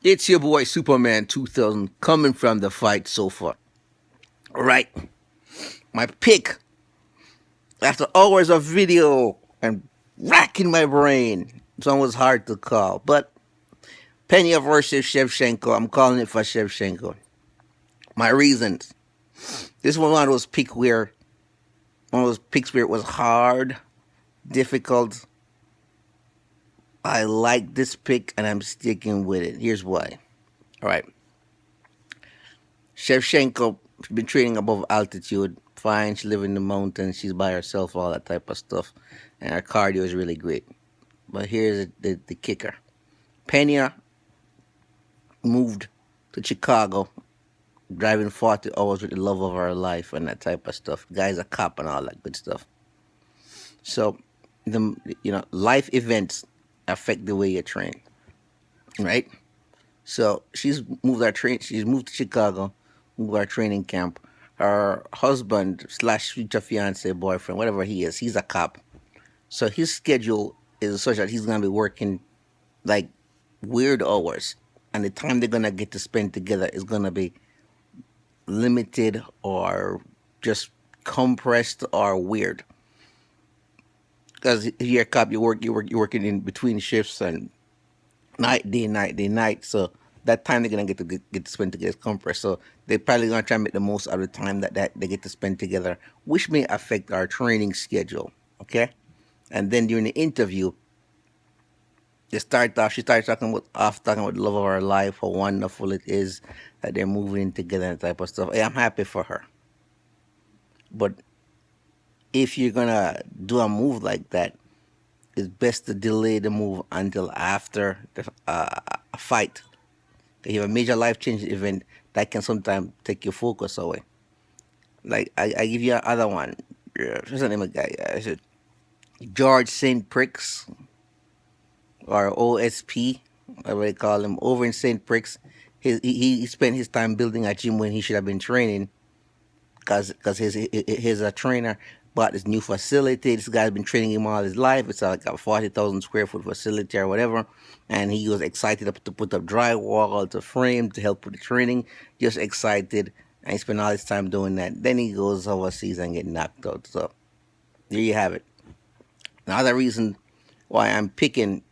It's your boy Superman 2000 coming from the fight so far. Alright, my pick after hours of video and racking my brain. It's almost hard to call, but Pena versus Shevchenko. I'm calling it for Shevchenko. My reasons. This one of those picks where it was hard, difficult. I like this pick and I'm sticking with it. Here's why. All right. Shevchenko been training above altitude. Fine, she lives in the mountains. She's by herself, all that type of stuff, and her cardio is really great. But here's the kicker: Pena moved to Chicago, driving 40 hours with the love of her life and that type of stuff. Guy's a cop and all that good stuff. So, life events affect the way you train, right? So She's moved to Chicago, moved our training camp. Her husband slash future fiance boyfriend, whatever he is, he's a cop. So his schedule is such that he's gonna be working like weird hours, and the time they're gonna get to spend together is gonna be limited or just compressed or weird. Because if you're a cop, you're working in between shifts and night, day, night. So that time they're gonna get to spend together is compressed. So they're probably gonna try and make the most out of the time that they get to spend together, which may affect our training schedule. Okay, and then during the interview, she starts talking about the love of her life, how wonderful it is that they're moving together and type of stuff. Hey, I'm happy for her, but if you're gonna do a move like that, it's best to delay the move until after the fight. If you have a major life changing event, that can sometimes take your focus away. Like I give you another one. What's the name of the guy? Is it George St. Pricks or OSP? Whatever they call him. Over in St. Pricks, he spent his time building a gym when he should have been training because his trainer bought this new facility. This guy's been training him all his life. It's like a 40,000 square foot facility or whatever. And he was excited to put up drywall to frame to help with the training. Just excited. And he spent all his time doing that. Then he goes overseas and get knocked out. So there you have it. Another reason why I'm picking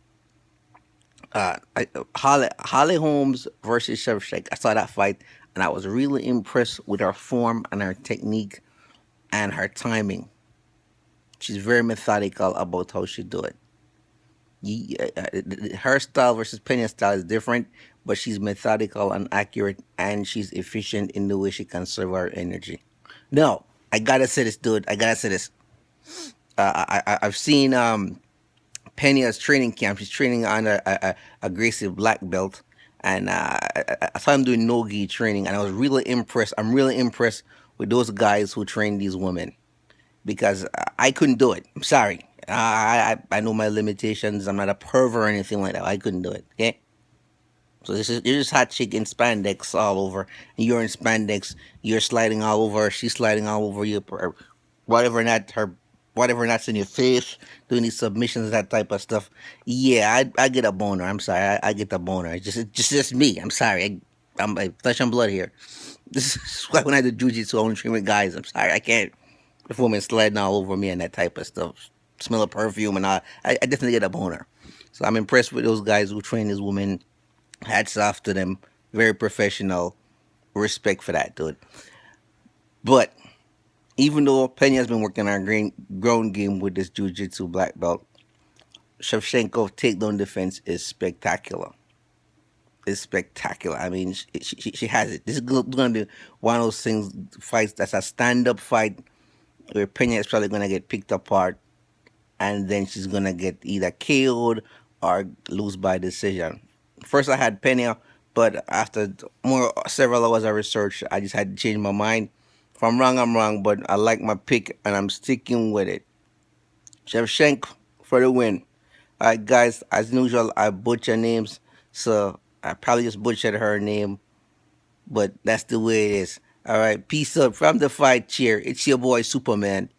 Holly Holmes versus Shevchenko. I saw that fight and I was really impressed with her form and her technique and her timing. She's very methodical about how she do it. Her style versus Pena's style is different, but she's methodical and accurate, and she's efficient in the way she conserve her energy. No, I gotta say this, dude. I gotta say this. I've seen Pena's training camp. She's training under a aggressive black belt, and I saw him doing no gi training, and I was really impressed. I'm really impressed with those guys who train these women because I couldn't do it. I'm sorry. I know my limitations. I'm not a pervert or anything like that. I couldn't do it. Okay. So you're just hot chick in spandex all over. And you're in spandex. You're sliding all over. She's sliding all over you. Whatever not her, whatever not's in your face, doing these submissions, that type of stuff. Yeah, I get a boner. I'm sorry. I get the boner. It's just me. I'm sorry. I'm flesh and blood here. This is why when I do jujitsu, I only train with guys. I'm sorry. I can't. The woman sliding all over me and that type of stuff. Smell of perfume and all. I definitely get a boner. So I'm impressed with those guys who train these women. Hats off to them. Very professional. Respect for that, dude. But even though Pena's been working on a ground game with this jiu-jitsu black belt, Shevchenko takedown defense is spectacular. It's spectacular. I mean, she has it. This is going to be one of those fights that's a stand-up fight where Pena is probably going to get picked apart, and then she's going to get either KO'd or lose by decision. First, I had Pena, but after several hours of research, I just had to change my mind. If I'm wrong, I'm wrong, but I like my pick, and I'm sticking with it. Shevchenko for the win. All right, guys, as usual, I butcher names, so I probably just butchered her name, but that's the way it is. All right, peace up from the fight chair. It's your boy Superman.